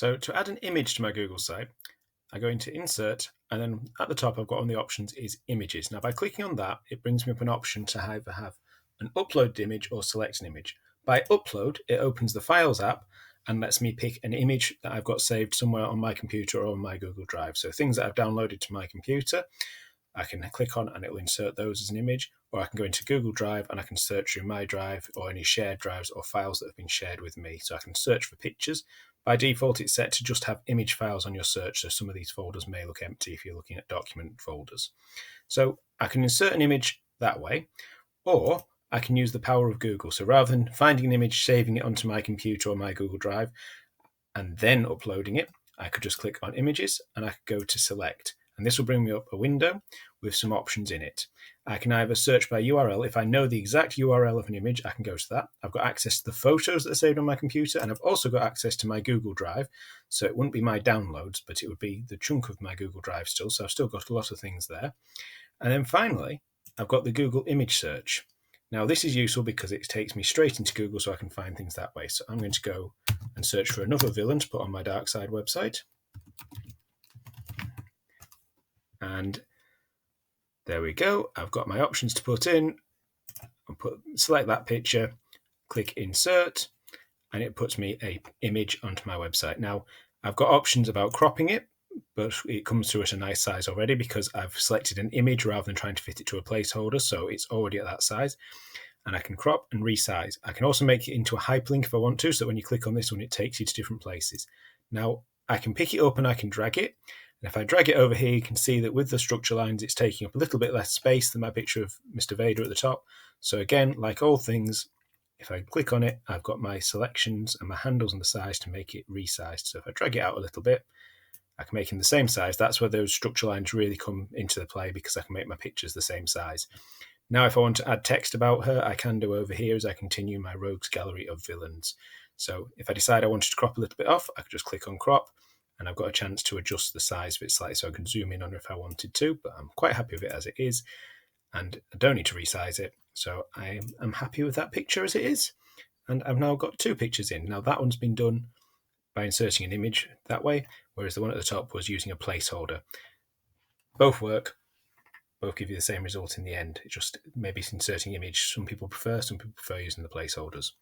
So to add an image to my Google site, I go into Insert, and then at the top I've got one of the options is Images. Now by clicking on that, it brings me up an option to either have an upload image or select an image. By upload, it opens the Files app and lets me pick an image that I've got saved somewhere on my computer or on my Google Drive. So things that I've downloaded to my computer, I can click on and it will insert those as an image, or I can go into Google Drive and I can search through my drive or any shared drives or files that have been shared with me. So I can search for pictures. By default, it's set to just have image files on your search, so some of these folders may look empty if you're looking at document folders. So I can insert an image that way, or I can use the power of Google. So rather than finding an image, saving it onto my computer or my Google Drive, and then uploading it, I could just click on Images and I could go to Select. And this will bring me up a window with some options in it. I can either search by URL. If I know the exact URL of an image, I can go to that. I've got access to the photos that are saved on my computer, and I've also got access to my Google Drive. So it wouldn't be my downloads, but it would be the chunk of my Google Drive still. So I've still got a lot of things there. And then finally, I've got the Google image search. Now this is useful because it takes me straight into Google so I can find things that way. So I'm going to go and search for another villain to put on my Darkside website. And there we go. I've got my options to put in. Select that picture, click Insert, and it puts me an image onto my website. Now, I've got options about cropping it, but it comes through at a nice size already because I've selected an image rather than trying to fit it to a placeholder, so it's already at that size. And I can crop and resize. I can also make it into a hyperlink if I want to, so when you click on this one, it takes you to different places. Now, I can pick it up and I can drag it. And if I drag it over here, you can see that with the structure lines, it's taking up a little bit less space than my picture of Mr. Vader at the top. So again, like all things, if I click on it, I've got my selections and my handles and the size to make it resized. So if I drag it out a little bit, I can make him the same size. That's where those structure lines really come into the play because I can make my pictures the same size. Now, if I want to add text about her, I can do over here as I continue my rogues gallery of villains. So if I decide I wanted to crop a little bit off, I could just click on crop, and I've got a chance to adjust the size of it slightly so I can zoom in on it if I wanted to, but I'm quite happy with it as it is, and I don't need to resize it. So I'm happy with that picture as it is, and I've now got two pictures in. Now that one's been done by inserting an image that way, whereas the one at the top was using a placeholder. Both work. Both give you the same result in the end. It just maybe inserting image. Some people prefer using the placeholders.